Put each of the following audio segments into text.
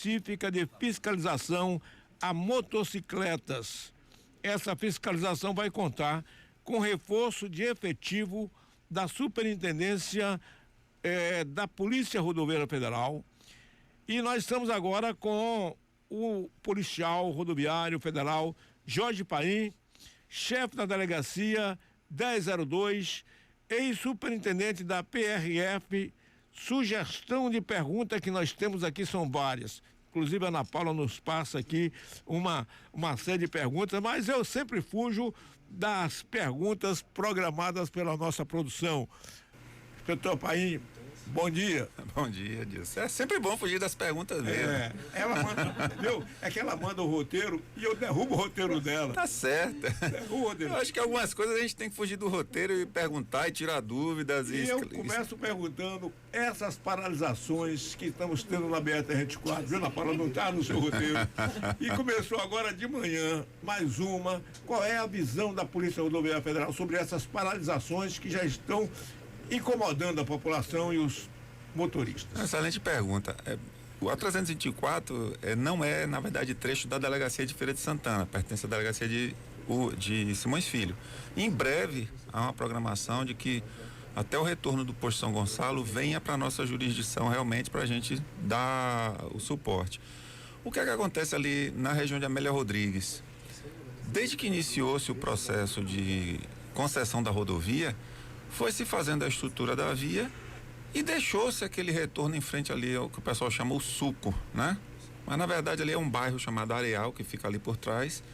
específica de fiscalização a motocicletas. Essa fiscalização vai contar com reforço de efetivo da Superintendência da Polícia Rodoviária Federal. E nós estamos agora com o policial rodoviário federal Jorge Paim, chefe da delegacia 1002, ex-superintendente da PRF. Sugestão de pergunta que nós temos aqui são várias. Inclusive a Ana Paula nos passa aqui uma série de perguntas, mas eu sempre fujo das perguntas programadas pela nossa produção. Doutor Paim, bom dia. Bom dia, Dilson. É sempre bom fugir das perguntas mesmo. Ela manda, entendeu? É que ela manda o roteiro e eu derrubo o roteiro dela. Tá certo. Derrubo o roteiro. Eu acho que algumas coisas a gente tem que fugir do roteiro e perguntar e tirar dúvidas. E eu começo perguntando essas paralisações que estamos tendo na BR-124, viu, Ana Paula? Não está no seu roteiro. E começou agora de manhã, mais uma. Qual é a visão da Polícia Rodoviária Federal sobre essas paralisações que já estão incomodando a população e os motoristas? Excelente pergunta. O A324 não é, na verdade, trecho da delegacia de Feira de Santana, pertence à delegacia de Simões Filho. Em breve, há uma programação de que até o retorno do posto São Gonçalo venha para a nossa jurisdição realmente para a gente dar o suporte. O que é que acontece ali na região de Amélia Rodrigues? Desde que iniciou-se o processo de concessão da rodovia, foi se fazendo a estrutura da via e deixou-se aquele retorno em frente ali ao que o pessoal chama o suco, né? Mas na verdade ali é um bairro chamado Areal, que fica ali por trás,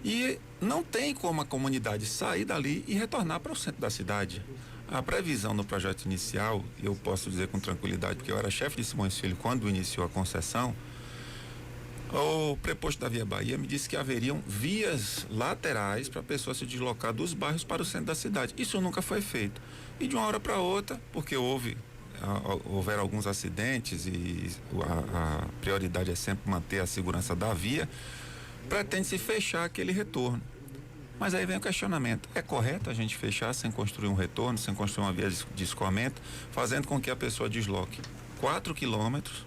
e não tem como a comunidade sair dali e retornar para o centro da cidade. A previsão no projeto inicial, eu posso dizer com tranquilidade, porque eu era chefe de Simões Filho quando iniciou a concessão, o preposto da Via Bahia me disse que haveriam vias laterais para a pessoa se deslocar dos bairros para o centro da cidade. Isso nunca foi feito. E de uma hora para outra, porque houveram alguns acidentes e a prioridade é sempre manter a segurança da via, pretende-se fechar aquele retorno. Mas aí vem o questionamento: é correto a gente fechar sem construir um retorno, sem construir uma via de escoamento, fazendo com que a pessoa desloque 4 quilômetros,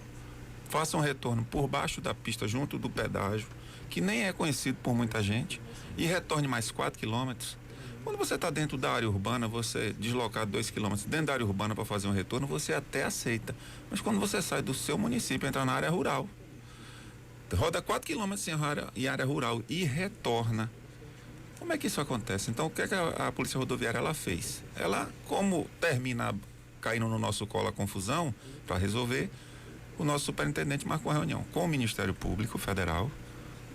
faça um retorno por baixo da pista junto do pedágio, que nem é conhecido por muita gente, e retorne mais 4 quilômetros? Quando você está dentro da área urbana, você deslocar 2 quilômetros dentro da área urbana para fazer um retorno, você até aceita. Mas quando você sai do seu município e entra na área rural, roda 4 quilômetros em área rural e retorna. Como é que isso acontece? Então, o que é que a Polícia Rodoviária ela fez? Ela, como termina caindo no nosso colo a confusão, para resolver, o nosso superintendente marcou uma reunião com o Ministério Público Federal,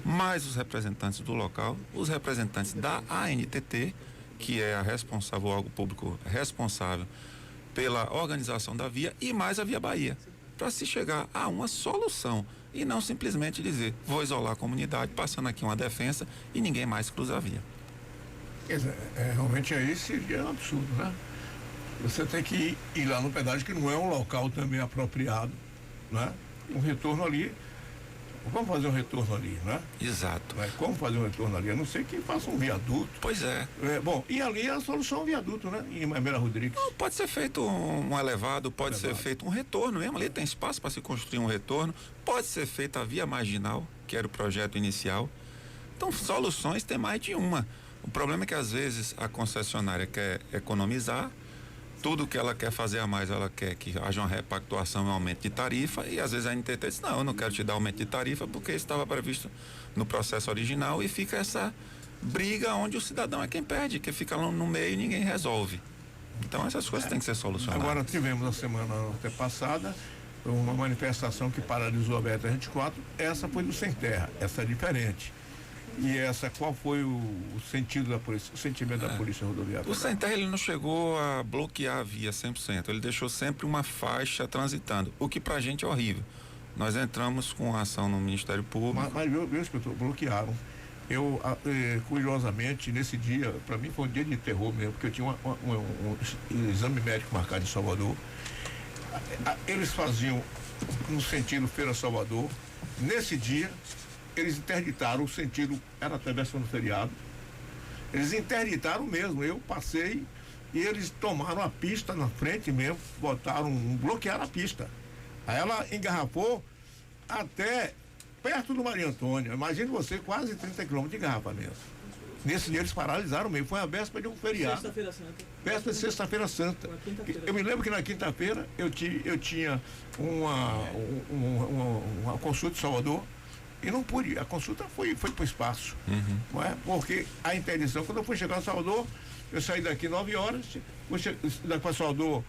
mais os representantes do local, os representantes da ANTT, que é a responsável, o órgão público responsável pela organização da via, e mais a Via Bahia, para se chegar a uma solução e não simplesmente dizer: vou isolar a comunidade, passando aqui uma defensa e ninguém mais cruza a via. Realmente aí seria um absurdo, né? Você tem que ir lá no pedágio, que não é um local também apropriado, né? Um retorno ali, vamos fazer um retorno ali, né? Exato. Né? Como fazer um retorno ali? A não ser que faça um viaduto. Pois é. Bom, e ali a solução é um viaduto, né? Em Amélia Rodrigues. Não, pode ser feito um elevado, pode ser feito um retorno mesmo, ali tem espaço para se construir um retorno, pode ser feita a via marginal, que era o projeto inicial. Então, soluções tem mais de uma. O problema é que às vezes a concessionária quer economizar, tudo que ela quer fazer a mais, ela quer que haja uma repactuação e um aumento de tarifa, e às vezes a NTT diz: não, eu não quero te dar aumento de tarifa porque isso estava previsto no processo original, e fica essa briga onde o cidadão é quem perde, que fica lá no meio e ninguém resolve. Então essas coisas têm que ser solucionadas. Agora tivemos na semana passada uma manifestação que paralisou a BR-124, essa foi do Sem Terra, essa é diferente. E essa, qual foi o sentido da polícia, o sentimento da Polícia Rodoviária? O Sem Terra, ele não chegou a bloquear a via 100%, ele deixou sempre uma faixa transitando, o que pra gente é horrível. Nós entramos com a ação no Ministério Público. Mas meu inspetor, bloquearam. Eu, curiosamente, nesse dia, para mim foi um dia de terror mesmo, porque eu tinha um exame médico marcado em Salvador. Eles faziam no sentido Feira Salvador. Nesse dia, eles interditaram o sentido, era até versão do feriado. Eles interditaram mesmo. Eu passei e eles tomaram a pista na frente mesmo, bloquearam a pista. Aí ela engarrafou até perto do Maria Antônia. Imagine você, quase 30 quilômetros de engarrafamento. Nesse dia eles paralisaram mesmo, foi a véspera de um feriado. Sexta-feira Santa. Véspera de Sexta-feira Santa. Eu me lembro que na quinta-feira eu tinha uma consulta em Salvador e não pude. A consulta foi para o espaço. Não é? Porque a interdição, quando eu fui chegar em Salvador, eu saí daqui 9 horas, daqui para Salvador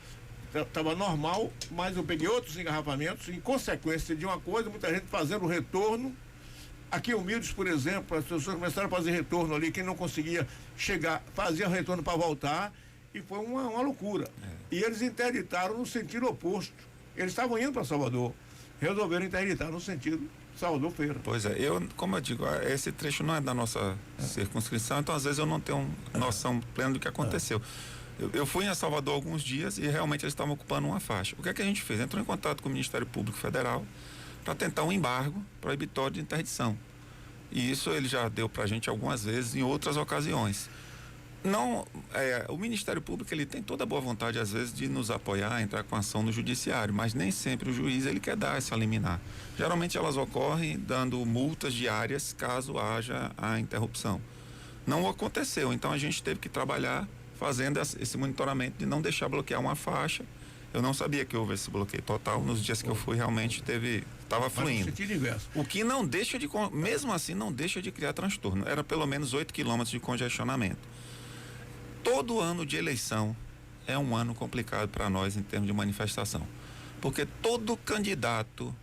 estava normal, mas eu peguei outros engarrafamentos, em consequência de uma coisa, muita gente fazendo o retorno. Aqui em Humildes, por exemplo, as pessoas começaram a fazer retorno ali, quem não conseguia chegar, fazia retorno para voltar, e foi uma loucura. E eles interditaram no sentido oposto. Eles estavam indo para Salvador, resolveram interditar no sentido Salvador-Feira. Pois é, como eu digo, esse trecho não é da nossa circunscrição, então às vezes eu não tenho noção plena do que aconteceu. Eu fui em Salvador alguns dias e realmente eles estavam ocupando uma faixa. O que é que a gente fez? Entrou em contato com o Ministério Público Federal para tentar um embargo proibitório de interdição. E isso ele já deu para a gente algumas vezes em outras ocasiões. O Ministério Público ele tem toda a boa vontade às vezes de nos apoiar, entrar com ação no judiciário, mas nem sempre o juiz ele quer dar essa liminar. Geralmente elas ocorrem dando multas diárias caso haja a interrupção. Não aconteceu, então a gente teve que trabalhar fazendo esse monitoramento de não deixar bloquear uma faixa. Eu não sabia que houve esse bloqueio total. Nos dias que eu fui, realmente estava fluindo. O que não deixa mesmo assim, não deixa de criar transtorno. Era pelo menos 8 quilômetros de congestionamento. Todo ano de eleição é um ano complicado para nós em termos de manifestação. Porque todo candidato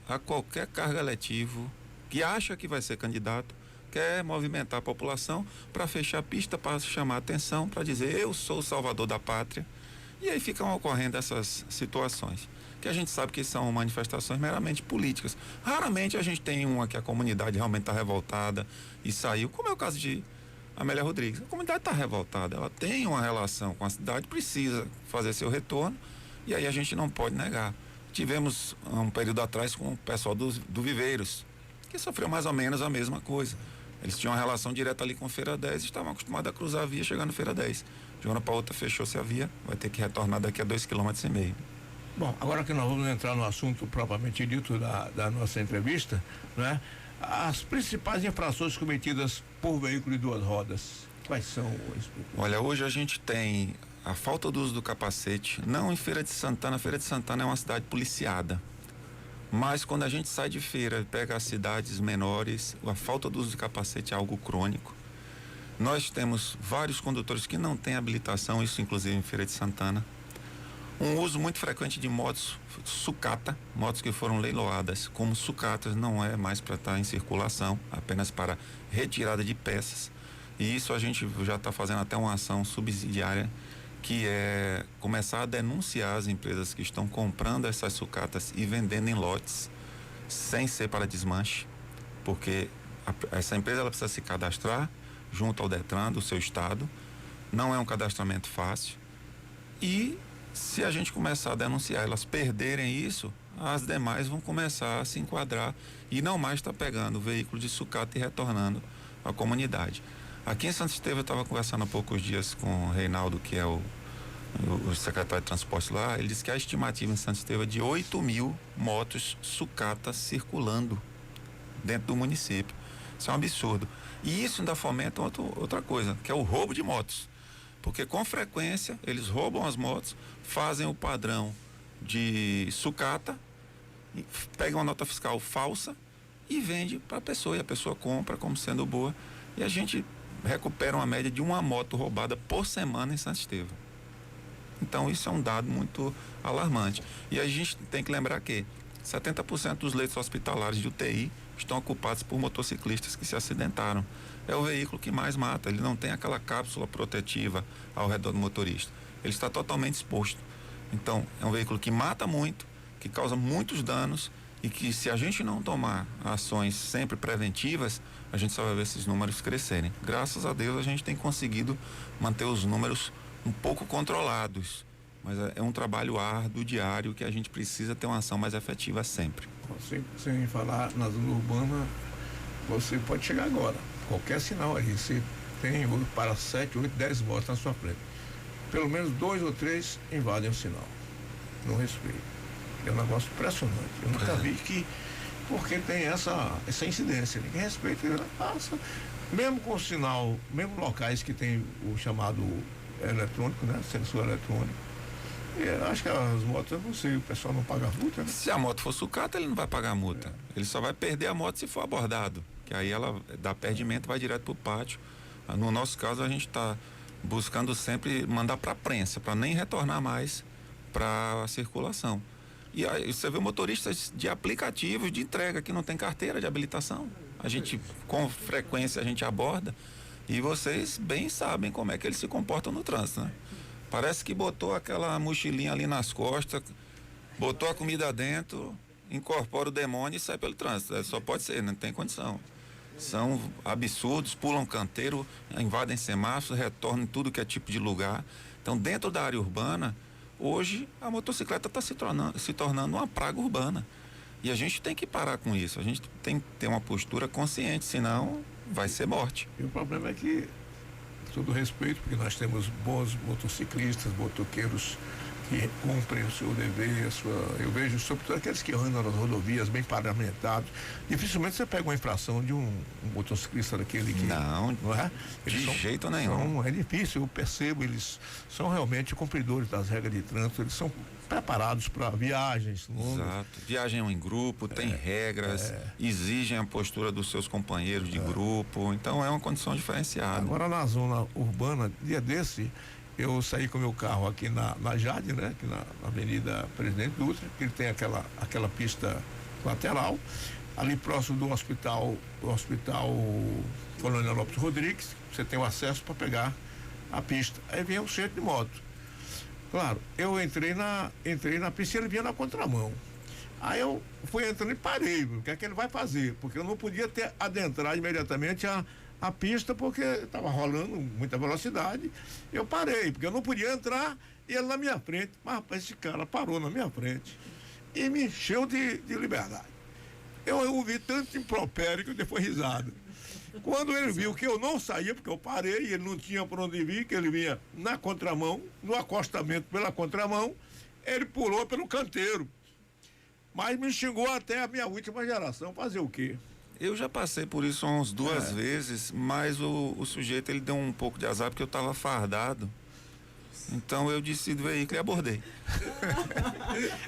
a qualquer cargo eletivo que acha que vai ser candidato quer movimentar a população para fechar a pista, para chamar a atenção, para dizer eu sou o salvador da pátria. E aí ficam ocorrendo essas situações, que a gente sabe que são manifestações meramente políticas. Raramente a gente tem uma que a comunidade realmente está revoltada e saiu, como é o caso de Amélia Rodrigues. A comunidade está revoltada, ela tem uma relação com a cidade, precisa fazer seu retorno, e aí a gente não pode negar. Tivemos um período atrás com o pessoal do Viveiros, que sofreu mais ou menos a mesma coisa. Eles tinham uma relação direta ali com Feira 10 e estavam acostumados a cruzar a via chegando no Feira 10. De uma hora para outra fechou-se a via, vai ter que retornar daqui a 2,5 km. Bom, agora que nós vamos entrar no assunto propriamente dito da nossa entrevista, né? As principais infrações cometidas por veículo de 2 rodas, quais são? Olha, hoje a gente tem a falta do uso do capacete, não em Feira de Santana. Feira de Santana é uma cidade policiada. Mas quando a gente sai de feira e pega as cidades menores, a falta do uso de capacete é algo crônico. Nós temos vários condutores que não têm habilitação, isso inclusive em Feira de Santana. Um uso muito frequente de motos sucata, motos que foram leiloadas como sucatas, não é mais para estar em circulação, apenas para retirada de peças. E isso a gente já está fazendo até uma ação subsidiária, que é começar a denunciar as empresas que estão comprando essas sucatas e vendendo em lotes, sem ser para desmanche, porque essa empresa ela precisa se cadastrar junto ao Detran do seu estado, não é um cadastramento fácil, e se a gente começar a denunciar, elas perderem isso, as demais vão começar a se enquadrar e não mais estar pegando o veículo de sucata e retornando à comunidade. Aqui em Santo Estevão eu estava conversando há poucos dias com o Reinaldo, que é o secretário de transporte lá. Ele disse que a estimativa em Santo Estevão é de 8.000 motos sucatas circulando dentro do município. Isso é um absurdo. E isso ainda fomenta outra coisa, que é o roubo de motos. Porque com frequência eles roubam as motos, fazem o padrão de sucata, pegam uma nota fiscal falsa e vende para a pessoa. E a pessoa compra como sendo boa. E a gente recupera uma média de uma moto roubada por semana em Santo Estevão. Então isso é um dado muito alarmante. E a gente tem que lembrar que 70% dos leitos hospitalares de UTI estão ocupados por motociclistas que se acidentaram. É o veículo que mais mata, ele não tem aquela cápsula protetiva ao redor do motorista. Ele está totalmente exposto. Então, é um veículo que mata muito, que causa muitos danos e que, se a gente não tomar ações sempre preventivas, a gente só vai ver esses números crescerem. Graças a Deus a gente tem conseguido manter os números um pouco controlados, mas é um trabalho árduo, diário, que a gente precisa ter uma ação mais efetiva sempre. Sem falar na zona urbana, você pode chegar agora, qualquer sinal aí, você tem para 7, 8, 10 motos na sua frente. Pelo menos 2 ou 3 invadem o sinal, não respeitam. É um negócio impressionante. Eu nunca vi porque tem essa incidência. Ninguém respeita, passa. Mesmo com o sinal, mesmo locais que tem o chamado eletrônico, né? Sensor eletrônico. Acho que as motos, eu não sei, o pessoal não paga multa, né? Se a moto for sucata, ele não vai pagar a multa. Ele só vai perder a moto se for abordado. Que aí ela dá perdimento, vai direto pro pátio. No nosso caso, a gente está buscando sempre mandar para a prensa, para nem retornar mais para a circulação. E aí você vê motoristas de aplicativos de entrega que não tem carteira de habilitação. A gente, com frequência, a gente aborda e vocês bem sabem como é que eles se comportam no trânsito, né? Parece que botou aquela mochilinha ali nas costas, botou a comida dentro, incorpora o demônio e sai pelo trânsito. Só pode ser, não tem condição. São absurdos, pulam canteiro, invadem semáforos, retornam em tudo que é tipo de lugar. Então, dentro da área urbana, hoje a motocicleta está se tornando uma praga urbana. E a gente tem que parar com isso. A gente tem que ter uma postura consciente, senão vai ser morte. E o problema é que, todo respeito, porque nós temos bons motociclistas, motoqueiros que cumprem o seu dever, eu vejo sobretudo aqueles que andam nas rodovias bem paramentados. Dificilmente você pega uma infração de um motociclista daquele que... Não é? Eles de jeito nenhum. É difícil, eu percebo, eles são realmente cumpridores das regras de trânsito, eles são preparados para viagens longas. Exato. Viajam em grupo, tem regras, exigem a postura dos seus companheiros de grupo, então é uma condição diferenciada. Agora na zona urbana, dia desse, eu saí com o meu carro aqui na Jade, né? Aqui na Avenida Presidente Dutra, que ele tem aquela pista lateral, ali próximo do hospital Colônia Lopes Rodrigues, você tem o acesso para pegar a pista. Aí vem o centro de moto. Claro, eu entrei na pista e ele vinha na contramão. Aí eu fui entrando e parei, o que é que ele vai fazer? Porque eu não podia adentrar imediatamente a pista, porque estava rolando muita velocidade. Eu parei, porque eu não podia entrar e ele na minha frente. Mas, rapaz, esse cara parou na minha frente e me encheu de liberdade. Eu ouvi tanto impropério que eu dei risada. Quando ele viu que eu não saía, porque eu parei e ele não tinha por onde vir, que ele vinha na contramão, no acostamento pela contramão, ele pulou pelo canteiro. Mas me xingou até a minha última geração. Fazer o quê? Eu já passei por isso umas duas vezes, mas o sujeito ele deu um pouco de azar porque eu estava fardado. Então eu desci do veículo e abordei.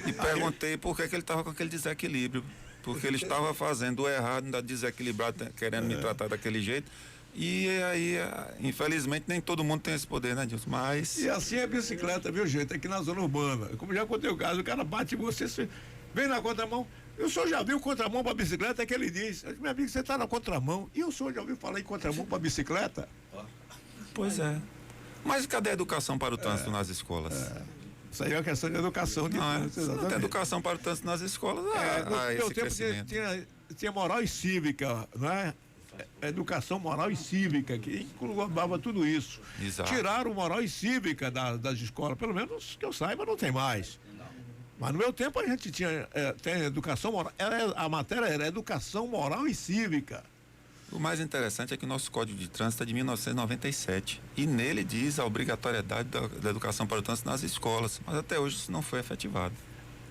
E perguntei por que ele estava com aquele desequilíbrio. Porque ele estava fazendo o errado, ainda desequilibrado, querendo me tratar daquele jeito. E aí, infelizmente, nem todo mundo tem esse poder, né, Dilson? Mas... E assim é a bicicleta, viu, gente? Aqui na zona urbana. Como já contei o caso, o cara bate em você, vem na contramão. O senhor já viu contramão para bicicleta? É que ele diz. Meu amigo, você está na contramão. E o senhor já ouviu falar em contramão para bicicleta? Pois é. Mas cadê a educação para o trânsito nas escolas? Isso aí é uma questão de educação de trânsito. Não tem educação para o trânsito nas escolas. No meu tempo tinha moral e cívica, não é? Educação moral e cívica, que englobava tudo isso. Exato. Tiraram moral e cívica das escolas, pelo menos que eu saiba, não tem mais. Mas no meu tempo a gente tem educação moral, a matéria era educação moral e cívica. O mais interessante é que o nosso Código de Trânsito é de 1997 e nele diz a obrigatoriedade da educação para o trânsito nas escolas, mas até hoje isso não foi efetivado.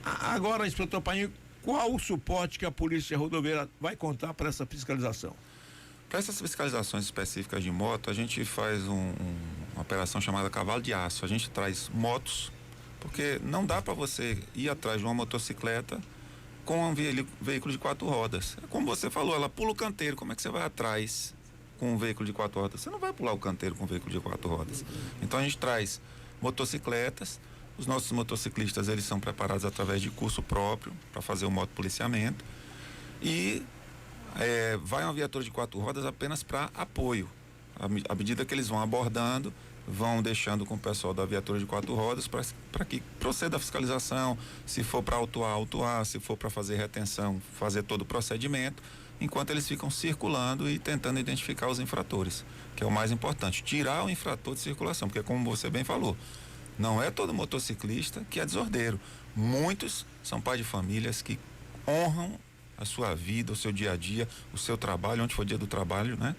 Agora, inspetor Painho, qual o suporte que a Polícia Rodoviária vai contar para essa fiscalização? Para essas fiscalizações específicas de moto, a gente faz uma operação chamada Cavalo de Aço. A gente traz motos, porque não dá para você ir atrás de uma motocicleta com um veículo de 4 rodas. Como você falou, ela pula o canteiro. Como é que você vai atrás com um veículo de 4 rodas? Você não vai pular o canteiro com um veículo de 4 rodas. Então a gente traz motocicletas. Os nossos motociclistas, eles são preparados através de curso próprio para fazer o motopoliciamento. E vai uma viatura de 4 rodas apenas para apoio. À medida que eles vão abordando, vão deixando com o pessoal da viatura de 4 rodas para que proceda a fiscalização, se for para autuar, se for para fazer retenção, fazer todo o procedimento, enquanto eles ficam circulando e tentando identificar os infratores, que é o mais importante, tirar o infrator de circulação, porque como você bem falou, não é todo motociclista que é desordeiro. Muitos são pais de famílias que honram a sua vida, o seu dia a dia, o seu trabalho, onde for dia do trabalho, né?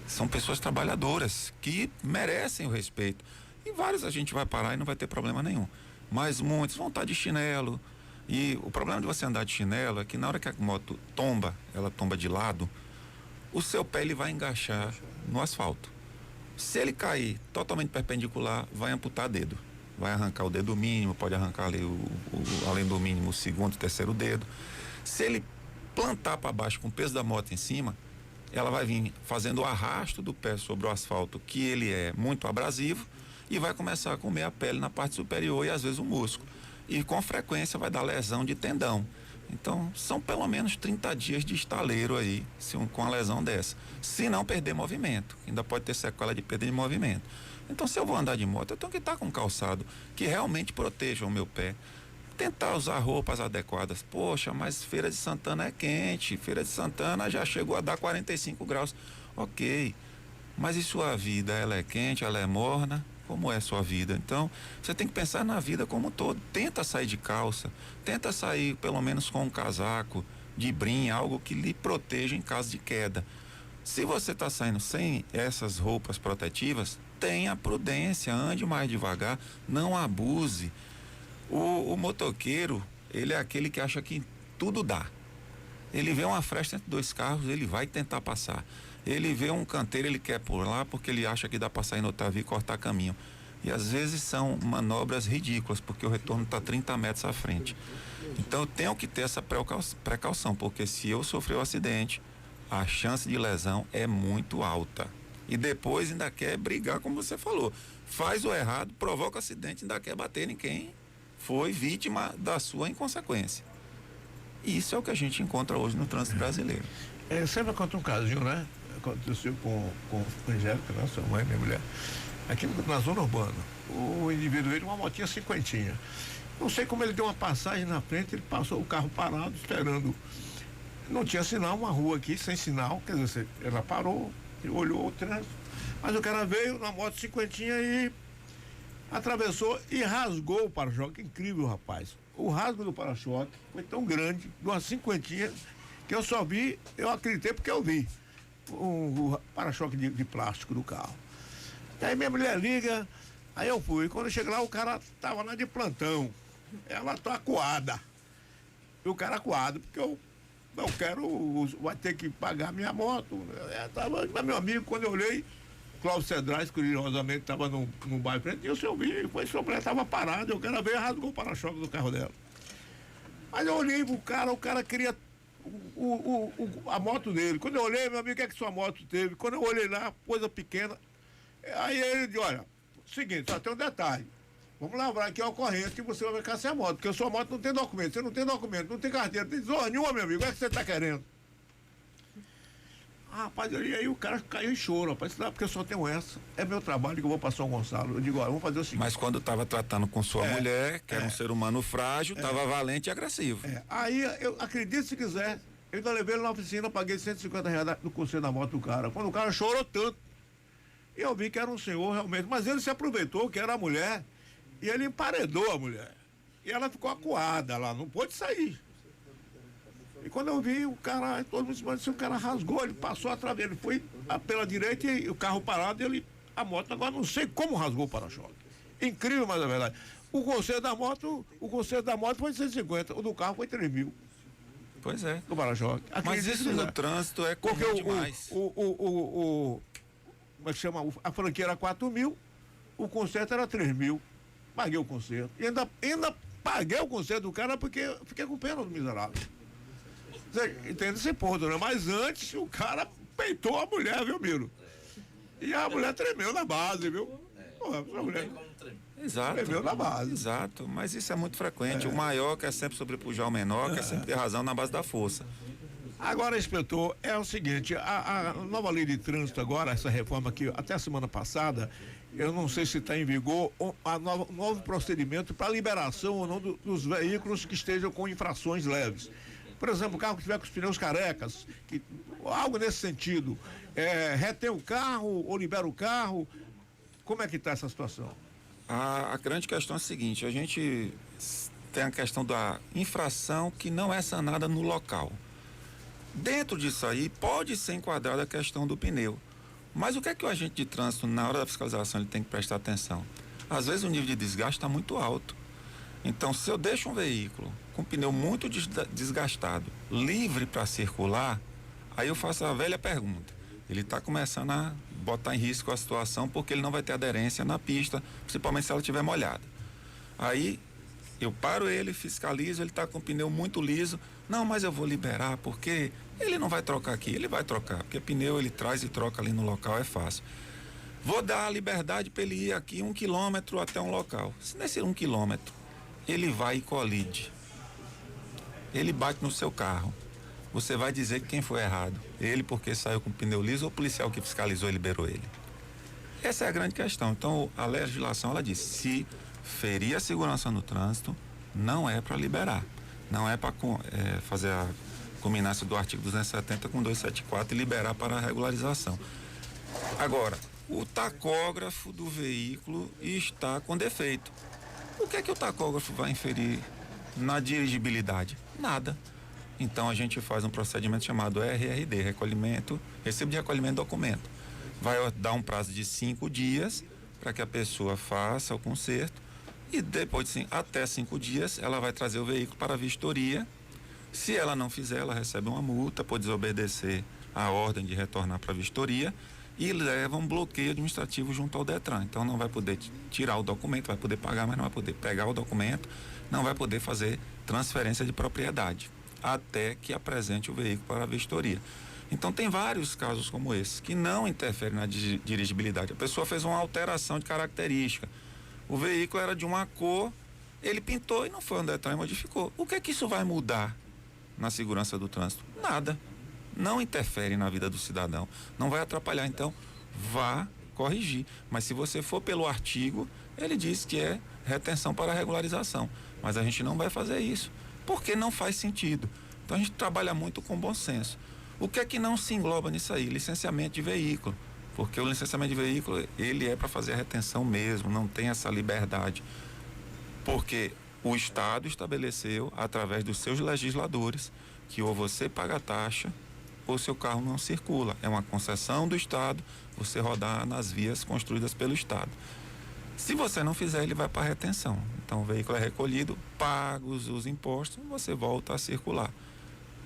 São pessoas trabalhadoras que merecem o respeito. E vários a gente vai parar e não vai ter problema nenhum. Mas muitos vão estar de chinelo, E o problema de você andar de chinelo é que na hora que a moto tomba, ela tomba de lado, o seu pé ele vai engaixar no asfalto. Se ele cair totalmente perpendicular, vai amputar dedo. Vai arrancar o dedo mínimo, pode arrancar ali além do mínimo, o segundo, terceiro dedo. Se ele plantar para baixo com o peso da moto em cima, ela vai vir fazendo o arrasto do pé sobre o asfalto, que ele é muito abrasivo, e vai começar a comer a pele na parte superior e às vezes o músculo. E com frequência vai dar lesão de tendão. Então, são pelo menos 30 dias de estaleiro aí, com a lesão dessa. Se não perder movimento, ainda pode ter sequela de perda de movimento. Então, se eu vou andar de moto, eu tenho que estar com um calçado que realmente proteja o meu pé. Tentar usar roupas adequadas. Poxa, mas Feira de Santana é quente. Feira de Santana já chegou a dar 45 graus. Ok, mas e sua vida? Ela é quente, ela é morna? Como é a sua vida? Então, você tem que pensar na vida como um todo. Tenta sair de calça, tenta sair pelo menos com um casaco, de brim, algo que lhe proteja em caso de queda. Se você está saindo sem essas roupas protetivas, tenha prudência, ande mais devagar, não abuse. O motoqueiro, ele é aquele que acha que tudo dá. Ele vê uma fresta entre dois carros, ele vai tentar passar. Ele vê um canteiro, ele quer pular porque ele acha que dá para sair no outra via e cortar caminho. E às vezes são manobras ridículas, porque o retorno está 30 metros à frente. Então eu tenho que ter essa precaução, porque se eu sofrer um acidente, a chance de lesão é muito alta. E depois ainda quer brigar, como você falou. Faz o errado, provoca o acidente, ainda quer bater em quem foi vítima da sua inconsequência. Isso é o que a gente encontra hoje no trânsito brasileiro. Sempre conta um casinho, né? Aconteceu com Angélica, né? Sua mãe, minha mulher. Aqui na zona urbana. O indivíduo veio de uma motinha cinquentinha. Não sei como ele deu uma passagem na frente, ele passou o carro parado, esperando. Não tinha sinal, uma rua aqui sem sinal, quer dizer, ela parou, olhou o trânsito, mas o cara veio na moto cinquentinha e atravessou e rasgou o para-choque. Incrível, rapaz. O rasgo do para-choque foi tão grande, de uma cinquentinha, que eu só vi, eu acreditei porque eu vi o para-choque de plástico do carro. E aí minha mulher liga, aí eu fui. Quando eu cheguei lá, o cara tava lá de plantão. Ela tá acuada. E o cara acuado, porque eu quero, vai ter que pagar minha moto. Mas meu amigo, quando eu olhei, Cláudio Cedrais, curiosamente, estava num bairro frente, e eu vi, foi sobre, estava parado, eu quero ver, rasgou o para-choque do carro dela. Mas eu olhei pro cara, o cara queria a moto dele. Quando eu olhei, meu amigo, o que é que sua moto teve? Quando eu olhei lá, coisa pequena, aí ele disse, olha, seguinte, só tem um detalhe. Vamos lavrar aqui a ocorrência que você vai ficar sem a moto, porque a sua moto não tem documento, você não tem documento, não tem carteira, não tem zorra nenhuma, meu amigo, o que é que você está querendo? Rapaz, e aí o cara caiu em choro, rapaz, porque eu só tenho essa, é meu trabalho que eu vou para São Gonçalo. Eu digo, olha, vamos fazer o seguinte. Mas quando estava tratando com sua mulher, que era um ser humano frágil, estava valente e agressivo. Aí, eu acredito se quiser, eu ainda levei ele na oficina, paguei R$150 no conselho da moto do cara. Quando o cara chorou tanto, eu vi que era um senhor realmente, mas ele se aproveitou que era a mulher, e ele emparedou a mulher. E ela ficou acuada lá, não pôde sair. E quando eu vi o cara, todo mundo disse, o cara rasgou, ele passou atrás dele, foi pela direita e o carro parado, a moto agora não sei como rasgou o para-choque. Incrível, mas é verdade. O conserto da moto foi 150, o do carro foi 3 mil. Pois é. Do para-choque. Mas isso no trânsito é comum demais. Como é que chama? A franquia era 4 mil, o conserto era 3 mil. Paguei o conserto. E ainda paguei o conserto do cara porque fiquei com pena do miserável. Você entende esse ponto, né? Mas antes o cara peitou a mulher, viu, Miro? E a mulher tremeu na base, viu? Porra, a mulher Exato. tremeu na base. Exato, mas isso é muito frequente. O maior quer sempre sobrepujar o menor, quer sempre ter razão na base da força. Agora, inspetor, é o seguinte, a nova lei de trânsito agora, essa reforma aqui, até a semana passada, eu não sei se está em vigor o novo procedimento para liberação ou não dos veículos que estejam com infrações leves. Por exemplo, o carro que estiver com os pneus carecas, algo nesse sentido, retém o carro ou libera o carro, como é que está essa situação? A grande questão é a seguinte, a gente tem a questão da infração que não é sanada no local. Dentro disso aí, pode ser enquadrada a questão do pneu. Mas o que é que o agente de trânsito, na hora da fiscalização, ele tem que prestar atenção? Às vezes o nível de desgaste está muito alto. Então, se eu deixo um veículo com pneu muito desgastado, livre para circular, aí eu faço a velha pergunta. Ele está começando a botar em risco a situação porque ele não vai ter aderência na pista, principalmente se ela estiver molhada. Aí eu paro ele, fiscalizo, ele está com o pneu muito liso. Não, mas eu vou liberar porque ele não vai trocar aqui. Ele vai trocar, porque pneu ele traz e troca ali no local, é fácil. Vou dar a liberdade para ele ir aqui 1 quilômetro até um local. Se nesse 1 quilômetro ele vai e colide, ele bate no seu carro, você vai dizer que quem foi errado? Ele porque saiu com pneu liso ou o policial que fiscalizou e liberou ele? Essa é a grande questão. Então a legislação ela diz, se ferir a segurança no trânsito, não é para liberar, não é para fazer a combinância do artigo 270 com 274 e liberar para a regularização. Agora, o tacógrafo do veículo está com defeito. O que é que o tacógrafo vai inferir na dirigibilidade? Nada. Então a gente faz um procedimento chamado RRD, recibo de recolhimento de documento. Vai dar um prazo de 5 dias para que a pessoa faça o conserto e depois de até 5 dias ela vai trazer o veículo para a vistoria. Se ela não fizer, ela recebe uma multa por desobedecer a ordem de retornar para a vistoria e leva um bloqueio administrativo junto ao Detran. Então não vai poder tirar o documento, vai poder pagar, mas não vai poder pegar o documento, não vai poder fazer transferência de propriedade até que apresente o veículo para a vistoria. Então tem vários casos como esse que não interferem na dirigibilidade. A pessoa fez uma alteração de característica. O veículo era de uma cor, ele pintou e não foi onde Detran e modificou. O que é que isso vai mudar na segurança do trânsito? Nada. Não interfere na vida do cidadão. Não vai atrapalhar. Então, vá corrigir. Mas se você for pelo artigo, ele diz que é retenção para regularização. Mas a gente não vai fazer isso, porque não faz sentido. Então a gente trabalha muito com bom senso. O que é que não se engloba nisso aí? Licenciamento de veículo. Porque o licenciamento de veículo, ele é para fazer a retenção mesmo, não tem essa liberdade. Porque o Estado estabeleceu, através dos seus legisladores, que ou você paga a taxa ou seu carro não circula. É uma concessão do Estado você rodar nas vias construídas pelo Estado. Se você não fizer, ele vai para a retenção. Então o veículo é recolhido, pagos os impostos, você volta a circular.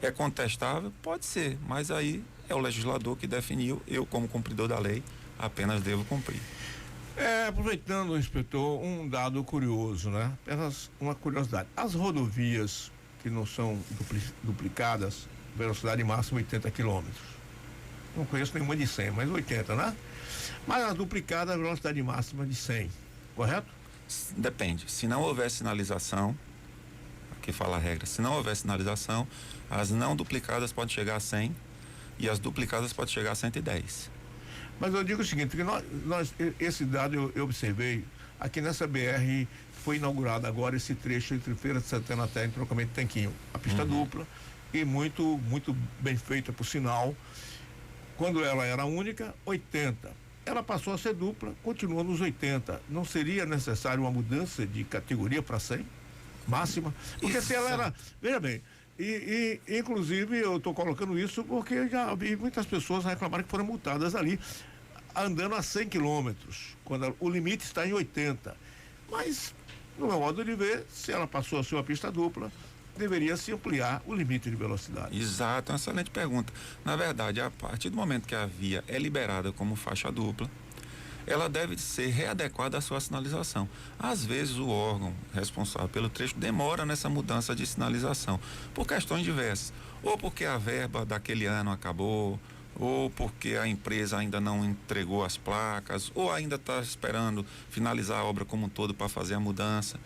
É contestável? Pode ser, mas aí é o legislador que definiu, eu como cumpridor da lei apenas devo cumprir. Aproveitando, inspetor, um dado curioso, né? Apenas uma curiosidade. As rodovias que não são duplicadas, velocidade máxima 80 quilômetros. Não conheço nenhuma de 100, mas 80, né? Mas as duplicadas, velocidade máxima de 100, correto? Depende. Se não houver sinalização, aqui fala a regra, se não houver sinalização, as não duplicadas podem chegar a 100 e as duplicadas podem chegar a 110. Mas eu digo o seguinte, que esse dado eu observei, aqui nessa BR foi inaugurado agora esse trecho entre Feira de Santana até entroncamento Tanquinho, a pista dupla e muito bem feita, por sinal. Quando ela era única, 80. Ela passou a ser dupla, continua nos 80. Não seria necessário uma mudança de categoria para 100 máxima? Porque isso. Se ela era, veja bem, inclusive eu estou colocando isso porque eu já vi muitas pessoas reclamarem que foram multadas ali, andando a 100 quilômetros, quando o limite está em 80. Mas, no meu modo de ver, se ela passou a ser uma pista dupla, deveria se ampliar o limite de velocidade. Exato, é uma excelente pergunta. Na verdade, a partir do momento que a via é liberada como faixa dupla, ela deve ser readequada à sua sinalização. Às vezes o órgão responsável pelo trecho demora nessa mudança de sinalização, por questões diversas, ou porque a verba daquele ano acabou, ou porque a empresa ainda não entregou as placas, ou ainda está esperando finalizar a obra como um todo para fazer a mudança.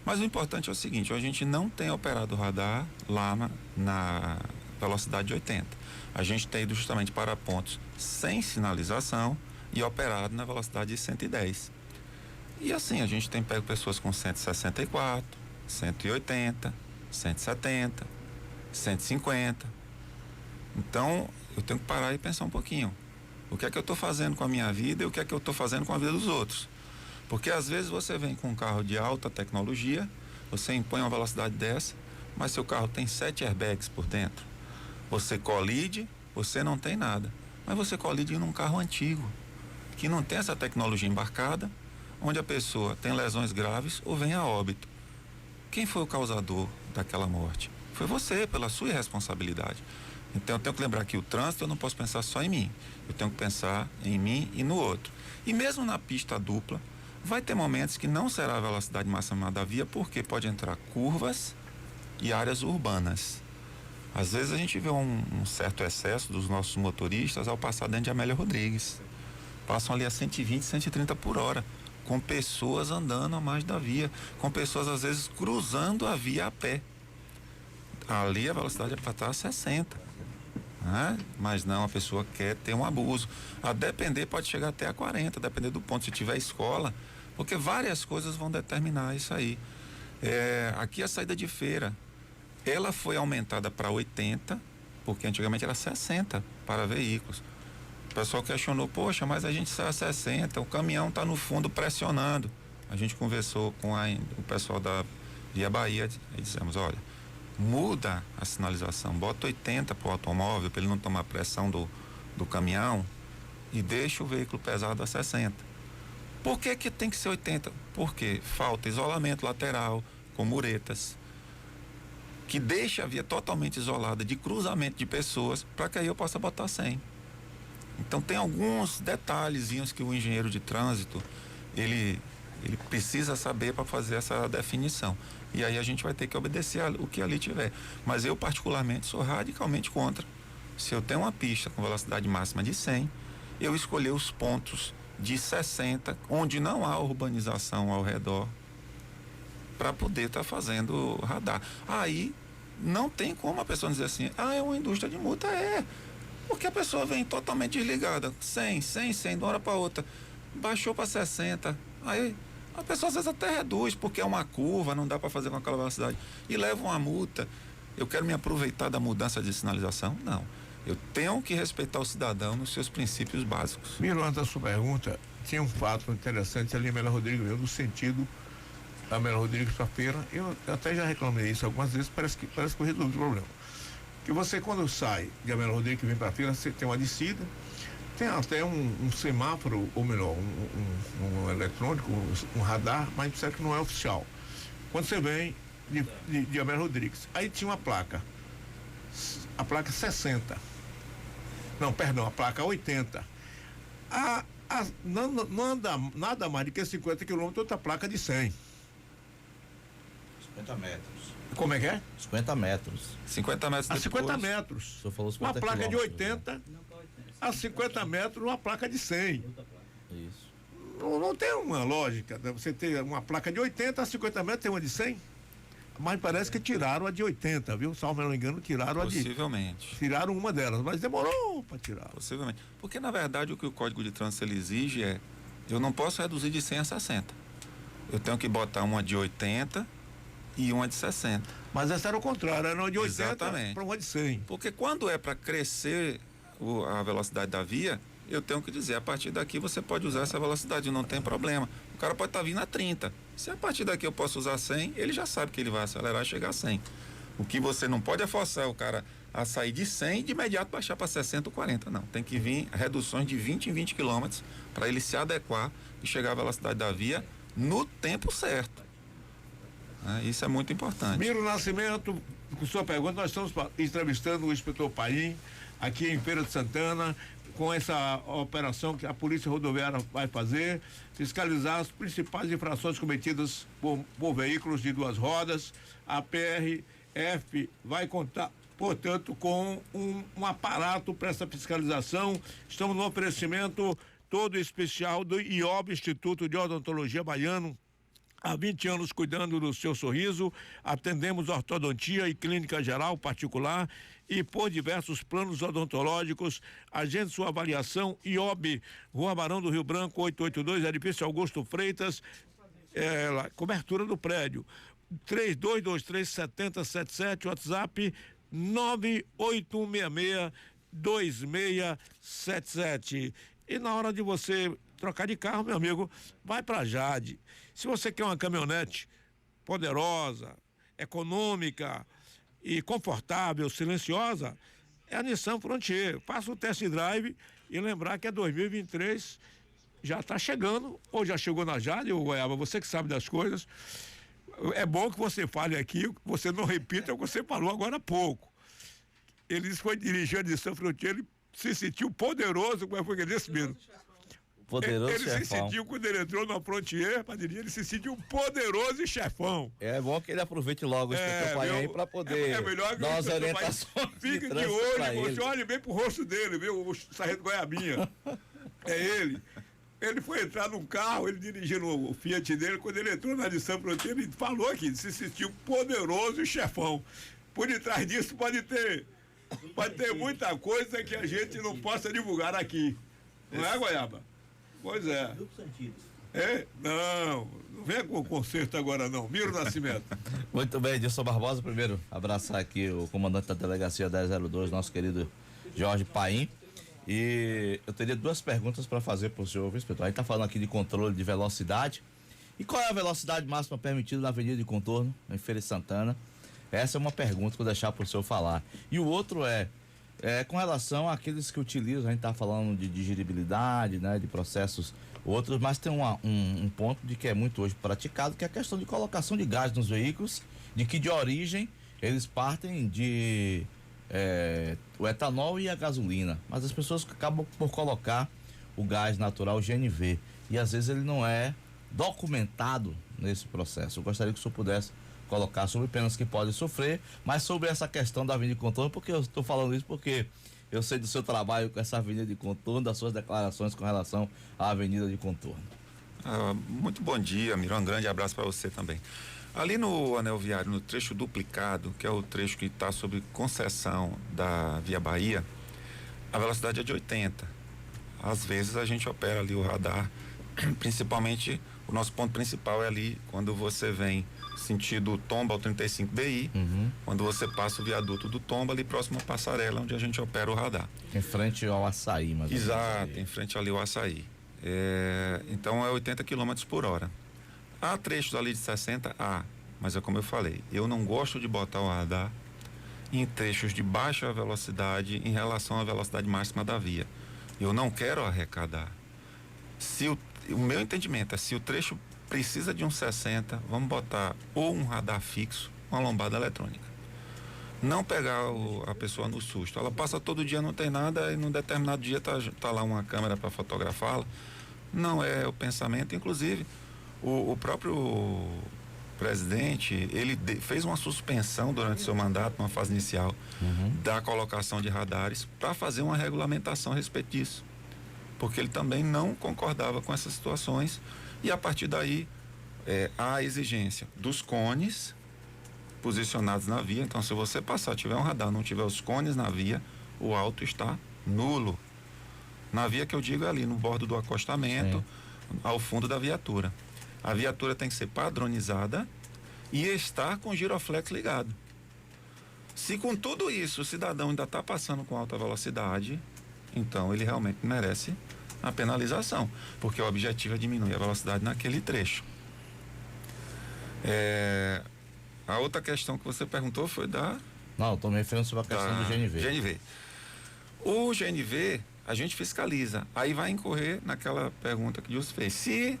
Mas o importante é o seguinte, a gente não tem operado o radar lá na velocidade de 80. A gente tem ido justamente para pontos sem sinalização e operado na velocidade de 110. E assim, a gente tem pego pessoas com 164, 180, 170, 150. Então, eu tenho que parar e pensar um pouquinho. O que é que eu estou fazendo com a minha vida e o que é que eu estou fazendo com a vida dos outros? Porque às vezes você vem com um carro de alta tecnologia, você impõe uma velocidade dessa, mas seu carro tem 7 airbags por dentro. Você colide, você não tem nada. Mas você colide num carro antigo, que não tem essa tecnologia embarcada, onde a pessoa tem lesões graves ou vem a óbito. quem foi o causador daquela morte? Foi você, pela sua irresponsabilidade. Então eu tenho que lembrar que o trânsito eu não posso pensar só em mim, eu tenho que pensar em mim e no outro. E mesmo na pista dupla, vai ter momentos que não será a velocidade máxima da via, porque pode entrar curvas e áreas urbanas. Às vezes a gente vê um certo excesso dos nossos motoristas ao passar dentro de Amélia Rodrigues. Passam ali a 120, 130 por hora, com pessoas andando a mais da via, com pessoas às vezes cruzando a via a pé. Ali a velocidade é para estar a 60. Né? Mas não, a pessoa quer ter um abuso. A depender, pode chegar até a 40, depender do ponto. Se tiver escola, porque várias coisas vão determinar isso aí. Aqui a saída de feira, ela foi aumentada para 80, porque antigamente era 60 para veículos. O pessoal questionou, poxa, mas a gente sai a 60, o caminhão está no fundo pressionando. A gente conversou com o pessoal da Via Bahia e dissemos, olha, muda a sinalização, bota 80 para o automóvel para ele não tomar pressão do caminhão e deixa o veículo pesado a 60. Por que tem que ser 80? Porque falta isolamento lateral com muretas, que deixa a via totalmente isolada de cruzamento de pessoas, para que aí eu possa botar 100. Então tem alguns detalhezinhos que o engenheiro de trânsito ele precisa saber para fazer essa definição. E aí a gente vai ter que obedecer o que ali tiver. Mas eu particularmente sou radicalmente contra. Se eu tenho uma pista com velocidade máxima de 100, eu escolher os pontos de 60, onde não há urbanização ao redor, para poder estar fazendo radar. Aí não tem como a pessoa dizer assim, é uma indústria de multa, porque a pessoa vem totalmente desligada, 100, de uma hora para outra, baixou para 60, aí a pessoa às vezes até reduz, porque é uma curva, não dá para fazer com aquela velocidade, e leva uma multa. Eu quero me aproveitar da mudança de sinalização? Não. Eu tenho que respeitar o cidadão nos seus princípios básicos. Miro, antes da sua pergunta, tinha um fato interessante ali em Amélia Rodrigues, no sentido da Amélia Rodrigues para feira. Eu até já reclamei isso algumas vezes, parece que eu resolvi o problema. Que você, quando sai de Amélia Rodrigues e vem para feira, você tem uma descida, tem até um semáforo, ou melhor, um eletrônico, um radar, mas isso que não é oficial. Quando você vem de Amélia Rodrigues, aí tinha uma placa, a placa 60. Não, perdão, a placa 80. Não anda nada mais do que 50 quilômetros, outra placa de 100. 50 metros. Como é que é? 50 metros. 50 metros depois. A 50 metros. O senhor falou 50 uma placa de 80, né? a 50 metros, uma placa de 100. Isso. Não tem uma lógica, né? Você ter uma placa de 80, a 50 metros tem uma de 100. Mas parece que tiraram a de 80, viu? Salvo não engano, tiraram Possivelmente. Tiraram uma delas, mas demorou para tirar. Possivelmente. Porque, na verdade, o que o Código de Trânsito ele exige eu não posso reduzir de 100 a 60. Eu tenho que botar uma de 80 e uma de 60. Mas essa era o contrário, era uma de 80 para uma de 100. Porque quando é para crescer a velocidade da via, eu tenho que dizer, a partir daqui você pode usar essa velocidade, não tem problema. O cara pode estar vindo a 30. Se a partir daqui eu posso usar 100, ele já sabe que ele vai acelerar e chegar a 100. O que você não pode é forçar o cara a sair de 100 e de imediato baixar para 60 ou 40, não. Tem que vir reduções de 20 em 20 quilômetros para ele se adequar e chegar à velocidade da via no tempo certo. Isso é muito importante. Miro Nascimento, com sua pergunta, nós estamos entrevistando o inspetor Paim, aqui em Feira de Santana, com essa operação que a Polícia Rodoviária vai fazer, fiscalizar as principais infrações cometidas por veículos de duas rodas. A PRF vai contar, portanto, com um aparato para essa fiscalização. Estamos no oferecimento todo especial do IOB, Instituto de Odontologia Baiano. Há 20 anos cuidando do seu sorriso, atendemos ortodontia e clínica geral particular e por diversos planos odontológicos. Agende sua avaliação. IOB, Rua Barão do Rio Branco, 882, edifício Augusto Freitas, cobertura do prédio. 3223-7077, WhatsApp 98166-2677. E na hora de você trocar de carro, meu amigo, vai pra Jade. Se você quer uma caminhonete poderosa, econômica e confortável, silenciosa, é a Nissan Frontier. Faça o test drive e lembrar que é 2023, já está chegando, ou já chegou na Jade, ou Goiaba, você que sabe das coisas. É bom que você fale aqui, você não repita o que você falou agora há pouco. Ele disse que foi dirigindo de São Fronteiro e se sentiu poderoso, como foi que ele disse mesmo? Poderoso ele chefão. se sentiu, quando ele entrou na Frontier, para dirigir, ele se sentiu poderoso e chefão. É bom que ele aproveite logo o inspetor Paim aí para poder melhor que dar umas orientações. Fique de olho, você olhe bem pro rosto dele, viu? O sargento Goiabinha. É ele. Ele foi entrar num carro, ele dirigindo o Fiat dele, quando ele entrou na de São Fronteiro, ele falou aqui, se sentiu poderoso e chefão. Por detrás disso pode ter muita coisa que a gente não possa divulgar aqui. Não é, Goiaba? Pois é. É? Não venha com o concerto agora não. Miro Nascimento. Muito bem, Edilson Barbosa, primeiro abraçar aqui o comandante da delegacia 1002, nosso querido Jorge Paim. E eu teria duas perguntas para fazer para o senhor, inspetor. A gente está falando aqui de controle de velocidade. E qual é a velocidade máxima permitida na Avenida de Contorno, em Feira de Santana? Essa é uma pergunta que eu vou deixar para o senhor falar. E o outro é com relação àqueles que utilizam, a gente está falando de digeribilidade, né, de processos outros, mas tem um ponto de que é muito hoje praticado, que é a questão de colocação de gás nos veículos, de que de origem eles partem de o etanol e a gasolina, mas as pessoas acabam por colocar o gás natural, o GNV, e às vezes ele não é documentado nesse processo. Eu gostaria que o senhor pudesse colocar sobre penas que podem sofrer, mas sobre essa questão da Avenida de Contorno, porque eu estou falando isso porque eu sei do seu trabalho com essa Avenida de Contorno, das suas declarações com relação à Avenida de Contorno. Muito bom dia, Miro, um grande abraço para você também. Ali no anel viário, no trecho duplicado, que é o trecho que está sob concessão da Via Bahia, a velocidade é de 80. Às vezes a gente opera ali o radar, principalmente o nosso ponto principal é ali quando você vem sentido Tomba ao 35 BI, quando você passa o viaduto do Tomba ali próximo à passarela onde a gente opera o radar. Em frente ao Açaí, mas exato, em frente ali ao Açaí. Então é 80 km por hora. Há trechos ali de 60, mas é como eu falei, eu não gosto de botar o radar em trechos de baixa velocidade em relação à velocidade máxima da via. Eu não quero arrecadar. O meu entendimento é, se o trecho precisa de um 60, vamos botar ou um radar fixo, uma lombada eletrônica. Não pegar a pessoa no susto. Ela passa todo dia, não tem nada, e num determinado dia tá lá uma câmera para fotografá-la. Não é o pensamento. Inclusive, o próprio presidente, ele fez uma suspensão durante seu mandato, numa fase inicial, da colocação de radares, para fazer uma regulamentação a respeito disso. Porque ele também não concordava com essas situações. E a partir daí, há a exigência dos cones posicionados na via. Então, se você passar, tiver um radar, não tiver os cones na via, o auto está nulo. Na via que eu digo é ali, no bordo do acostamento, ao fundo da viatura. A viatura tem que ser padronizada e estar com o giroflex ligado. Se com tudo isso o cidadão ainda está passando com alta velocidade, então ele realmente merece a penalização, porque o objetivo é diminuir a velocidade naquele trecho. A outra questão que você perguntou foi Não, estou me referindo sobre a questão do GNV. O GNV, a gente fiscaliza. Aí vai incorrer naquela pergunta que o Jus fez. Se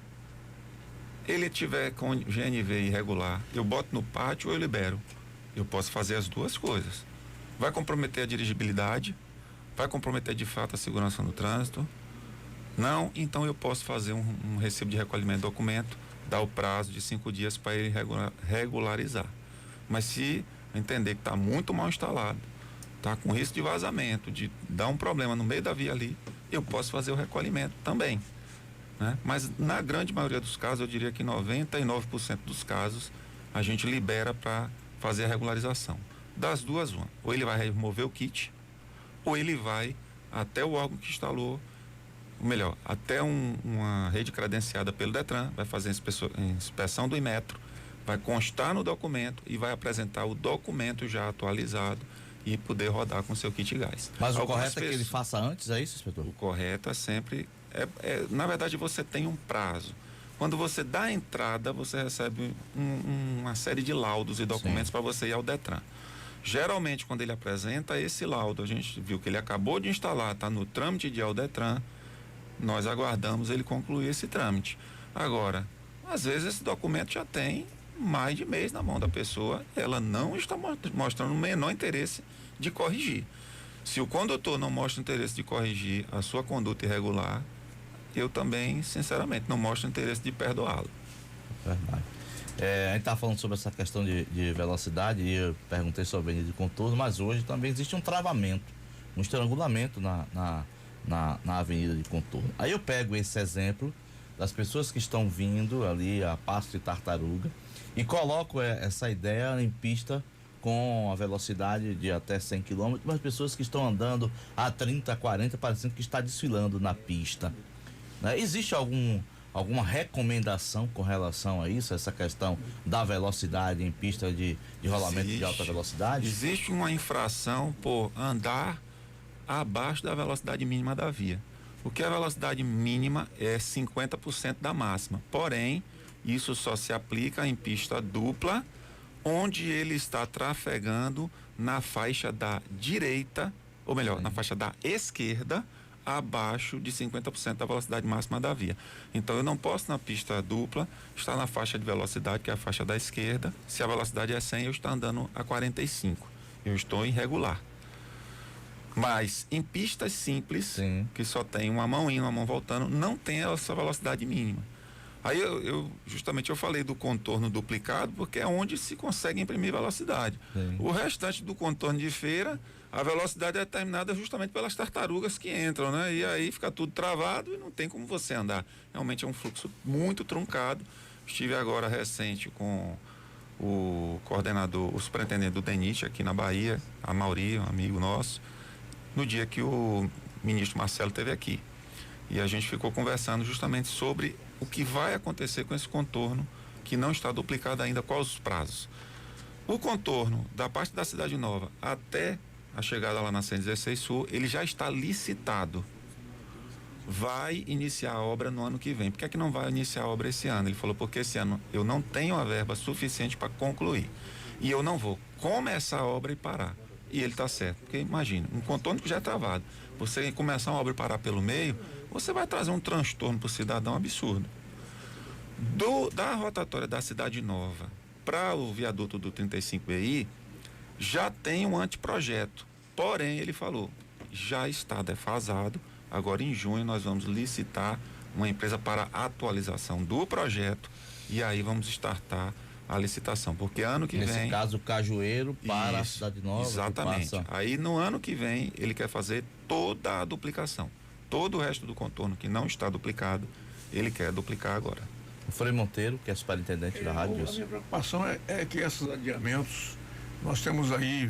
ele tiver com GNV irregular, eu boto no pátio ou eu libero? Eu posso fazer as duas coisas. Vai comprometer a dirigibilidade, vai comprometer de fato a segurança no trânsito. Não, então eu posso fazer um recibo de recolhimento de documento, dar o prazo de 5 dias para ele regularizar. Mas se entender que está muito mal instalado, está com risco de vazamento, de dar um problema no meio da via ali, eu posso fazer o recolhimento também, né? Mas na grande maioria dos casos, eu diria que 99% dos casos, a gente libera para fazer a regularização. Das duas, uma. Ou ele vai remover o kit, ou ele vai até o órgão que instalou, ou melhor, até uma rede credenciada pelo Detran, vai fazer a inspeção do Inmetro, vai constar no documento e vai apresentar o documento já atualizado e poder rodar com seu kit gás. Mas o correto é que ele faça antes, é isso, inspetor? O correto é sempre, na verdade você tem um prazo. Quando você dá a entrada, você recebe uma série de laudos e documentos para você ir ao Detran. Geralmente, quando ele apresenta esse laudo, a gente viu que ele acabou de instalar, está no trâmite de ir ao Detran, nós aguardamos ele concluir esse trâmite. Agora, às vezes esse documento já tem mais de mês na mão da pessoa, ela não está mostrando o menor interesse de corrigir. Se o condutor não mostra interesse de corrigir a sua conduta irregular, eu também, sinceramente, não mostro interesse de perdoá-lo. Verdade. A gente está falando sobre essa questão de velocidade e eu perguntei sobre a avenida de contorno, mas hoje também existe um travamento, um estrangulamento na avenida de contorno. Aí eu pego esse exemplo das pessoas que estão vindo ali a passo de tartaruga e coloco essa ideia em pista com a velocidade de até 100 km, mas pessoas que estão andando a 30, 40, parecendo que está desfilando na pista. Né? Existe alguma recomendação com relação a isso, essa questão da velocidade em pista de rolamento de alta velocidade? Existe uma infração por andar abaixo da velocidade mínima da via. O que é a velocidade mínima é 50% da máxima. Porém, isso só se aplica em pista dupla, onde ele está trafegando na faixa da direita, ou melhor, na faixa da esquerda, abaixo de 50% da velocidade máxima da via. Então eu não posso na pista dupla estar na faixa de velocidade, que é a faixa da esquerda. Se a velocidade é 100, eu estou andando a 45. Eu estou irregular. Mas em pistas simples, Sim, que só tem uma mão indo, uma mão voltando, não tem essa velocidade mínima. Aí justamente eu falei do contorno duplicado, porque é onde se consegue imprimir velocidade. sim. O restante do contorno de feira, a velocidade é determinada justamente pelas tartarugas que entram, né? E aí fica tudo travado e não tem como você andar. Realmente é um fluxo muito truncado. Estive agora recente com o coordenador, o superintendente do DENIT aqui na Bahia, a Mauri, um amigo nosso, no dia que o ministro Marcelo esteve aqui. E a gente ficou conversando justamente sobre o que vai acontecer com esse contorno que não está duplicado ainda, quais os prazos. O contorno da parte da Cidade Nova até a chegada lá na 116 Sul, ele já está licitado. Vai iniciar a obra no ano que vem. Por que é que não vai iniciar a obra esse ano? Ele falou, porque esse ano eu não tenho a verba suficiente para concluir. E eu não vou começar a obra e parar. E ele está certo, porque imagina, um contorno que já é travado, você começar uma obra e parar pelo meio, você vai trazer um transtorno para o cidadão absurdo. Da rotatória da Cidade Nova para o viaduto do 35BI, já tem um anteprojeto. Porém, ele falou, já está defasado. Agora em junho nós vamos licitar uma empresa para atualização do projeto e aí vamos startar a licitação, porque ano que vem... Nesse caso, o Cajueiro para a Cidade Nova. Exatamente. Aí no ano que vem ele quer fazer toda a duplicação. Todo o resto do contorno que não está duplicado, ele quer duplicar agora. O Frei Monteiro, que é superintendente da rádio. A minha preocupação é que esses adiamentos, nós temos aí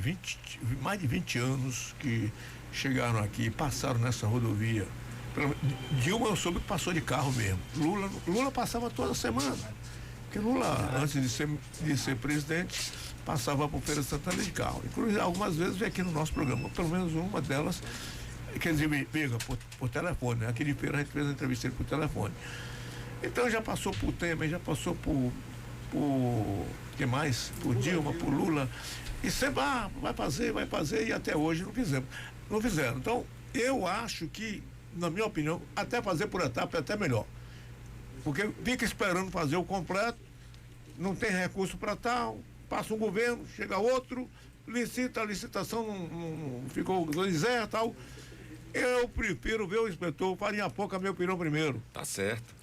mais de 20 anos que chegaram aqui, passaram nessa rodovia. Dilma eu soube que passou de carro mesmo. Lula passava toda semana. Porque Lula, antes de ser presidente, passava por Feira de Santana de carro. Inclusive, algumas vezes veio aqui no nosso programa, pelo menos uma delas, quer dizer, me pega por telefone, né? Aqui de feira a gente fez a entrevista por telefone. Então já passou por Temer, já passou por que mais? Por Dilma, por Lula. E sempre, vai fazer, e até hoje não fizeram. Então, eu acho que, na minha opinião, até fazer por etapa é até melhor. Porque fica esperando fazer o completo, não tem recurso para tal, passa um governo, chega outro, licita, a licitação não ficou deserta, tal. Eu prefiro ver o inspetor farinha pouca, minha opinião, primeiro. Tá certo.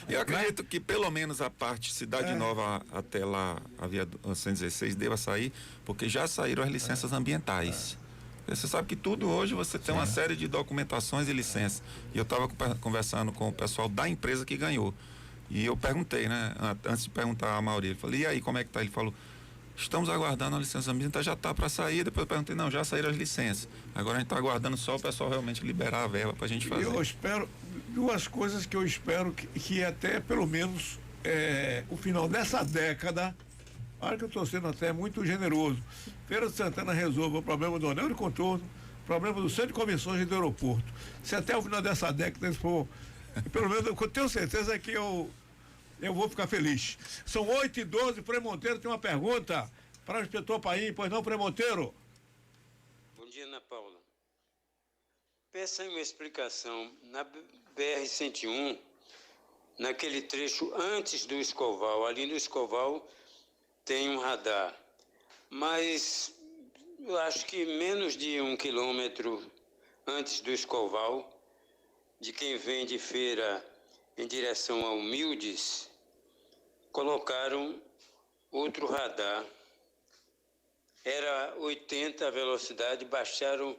Eu acredito que pelo menos a parte Cidade Nova até lá, a via 116 deva sair, porque já saíram as licenças ambientais. Você sabe que tudo hoje você tem uma série de documentações e licenças. E eu estava conversando com o pessoal da empresa que ganhou. E eu perguntei, né? Antes de perguntar a Mauri, eu falei, e aí, como é que tá? Ele falou, estamos aguardando a licença ambiental, já está para sair. Depois eu perguntei, não, já saíram as licenças. Agora a gente está aguardando só o pessoal realmente liberar a verba para a gente fazer. Eu espero, duas coisas que eu espero que até pelo menos o final dessa década, olha que eu estou sendo até muito generoso, Feira de Santana resolva o problema do anel de contorno, o problema do centro de convenções e do aeroporto. Se até o final dessa década eles for, pelo menos eu tenho certeza que eu vou ficar feliz. São 8h12, Frei Monteiro tem uma pergunta para o inspetor Paim, pois não, Frei Monteiro? Bom dia, Ana Paula. Peça aí uma explicação. Na BR-101, naquele trecho antes do Escoval. Ali no Escoval tem um radar, mas eu acho que menos de 1 quilômetro antes do Escoval, de quem vem de Feira em direção a Humildes, colocaram outro radar. Era 80 a velocidade, baixaram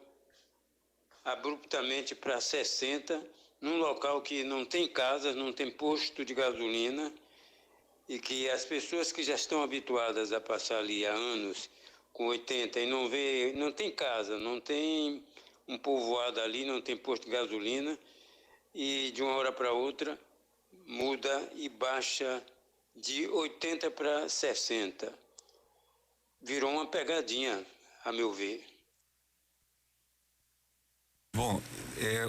abruptamente para 60, num local que não tem casas, não tem posto de gasolina, e que as pessoas que já estão habituadas a passar ali há anos com 80 e não tem casa, não tem um povoado ali, não tem posto de gasolina, e de uma hora para outra muda e baixa de 80 para 60. Virou uma pegadinha, a meu ver. Bom,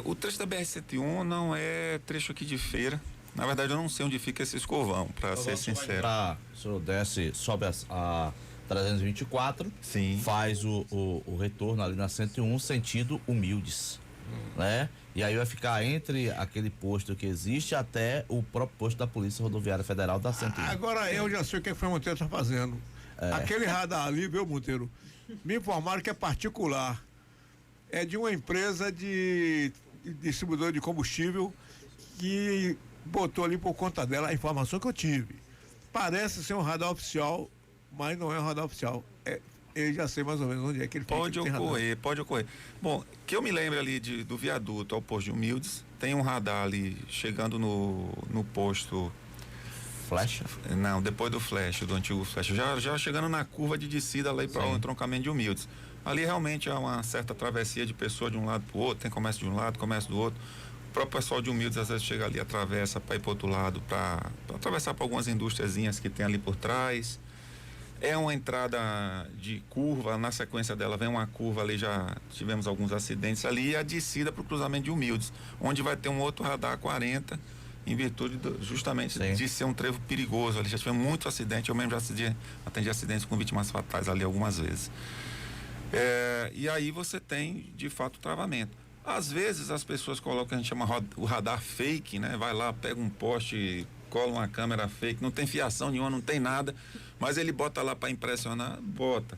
o trecho da BR-101 não é trecho aqui de Feira. Na verdade, eu não sei onde fica esse escovão, para ser sincero. O senhor desce, sobe a 324, Sim. faz o retorno ali na 101, sentido Humildes, né? E aí vai ficar entre aquele posto que existe até o próprio posto da Polícia Rodoviária Federal da 101. Agora eu já sei o que o Monteiro está fazendo. Aquele radar ali, viu, Monteiro? Me informaram que é particular. É de uma empresa de distribuidor de combustível que botou ali por conta dela a informação que eu tive. Parece ser um radar oficial, mas não é um radar oficial. Eu já sei mais ou menos onde é que ele fica. Pode ocorrer. Bom, que eu me lembro ali do viaduto ao posto de Humildes, tem um radar ali chegando no posto Flecha? Não, depois do Flecha, do antigo Flecha, já chegando na curva de descida ali para o entroncamento de Humildes. Ali realmente há uma certa travessia de pessoa de um lado para o outro, tem comércio de um lado, comércio do outro. O próprio pessoal de Humildes às vezes chega ali, atravessa para ir para o outro lado, para atravessar para algumas indústriazinhas que tem ali por trás. É uma entrada de curva, na sequência dela vem uma curva ali, já tivemos alguns acidentes ali, e a descida para o cruzamento de Humildes, onde vai ter um outro radar 40, em virtude justamente de ser um trevo perigoso. Ali já tivemos muito acidente, eu mesmo já atendi acidentes com vítimas fatais ali algumas vezes. E aí você tem, de fato, travamento. Às vezes as pessoas colocam o que a gente chama o radar fake, né? Vai lá, pega um poste, cola uma câmera fake, não tem fiação nenhuma, não tem nada, mas ele bota lá para impressionar, bota.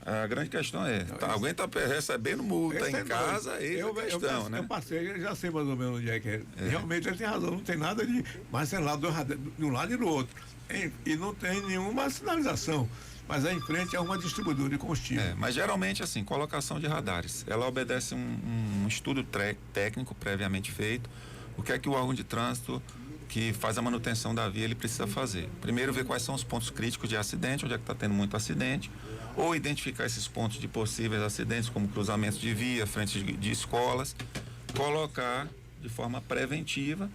A grande questão alguém está recebendo multa em casa, é a questão, né? Eu passei, já sei mais ou menos onde é que é. Realmente ele tem razão, não tem nada de marcelado de um lado e do outro. E não tem nenhuma sinalização. Mas aí em frente é uma distribuidora de combustível. Mas geralmente, assim, colocação de radares. Ela obedece um estudo técnico previamente feito. O que é que o órgão de trânsito que faz a manutenção da via ele precisa fazer? Primeiro, ver quais são os pontos críticos de acidente, onde é que está tendo muito acidente, ou identificar esses pontos de possíveis acidentes, como cruzamentos de via, frentes de escolas, colocar de forma preventiva.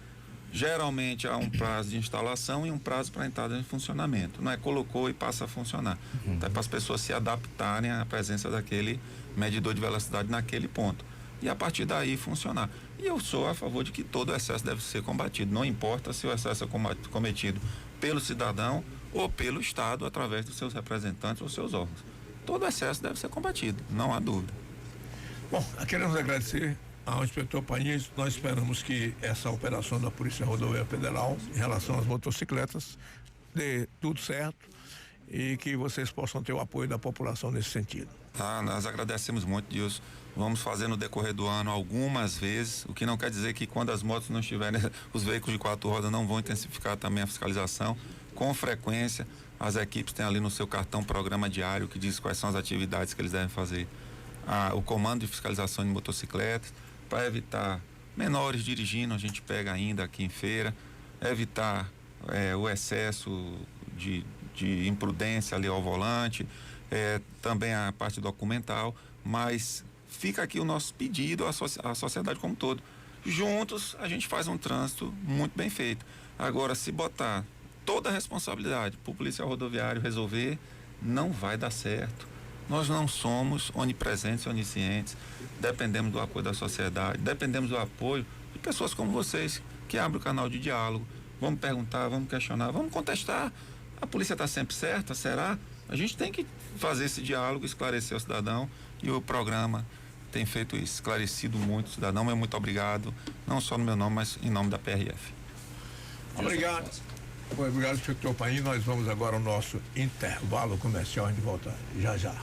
Geralmente há um prazo de instalação e um prazo para entrada em funcionamento. Não é colocou e passa a funcionar. Então é para as pessoas se adaptarem à presença daquele medidor de velocidade naquele ponto. E a partir daí funcionar. E eu sou a favor de que todo excesso deve ser combatido. Não importa se o excesso é cometido pelo cidadão ou pelo Estado através dos seus representantes ou seus órgãos. Todo excesso deve ser combatido, não há dúvida. Bom, queremos agradecer ao inspetor Paim. Nós esperamos que essa operação da Polícia Rodoviária Federal em relação às motocicletas dê tudo certo e que vocês possam ter o apoio da população nesse sentido. Nós agradecemos muito, Dilson. Vamos fazer no decorrer do ano algumas vezes, o que não quer dizer que quando as motos não estiverem, os veículos de 4 rodas não vão intensificar também a fiscalização. Com frequência, as equipes têm ali no seu cartão programa diário que diz quais são as atividades que eles devem fazer. O comando de fiscalização de motocicletas, para evitar menores dirigindo, a gente pega ainda aqui em Feira, evitar o excesso de imprudência ali ao volante, também a parte documental, mas fica aqui o nosso pedido à sociedade como um todo. Juntos a gente faz um trânsito muito bem feito. Agora, se botar toda a responsabilidade para o policial rodoviário resolver, não vai dar certo. Nós não somos onipresentes, oniscientes, dependemos do apoio da sociedade, dependemos do apoio de pessoas como vocês, que abrem o canal de diálogo. Vamos perguntar, vamos questionar, vamos contestar. A polícia está sempre certa, será? A gente tem que fazer esse diálogo, esclarecer o cidadão, e o programa tem feito isso, esclarecido muito o cidadão. Muito obrigado, não só no meu nome, mas em nome da PRF. Obrigado. Obrigado, inspetor Paim. Nós vamos agora ao nosso intervalo comercial. A gente volta já já.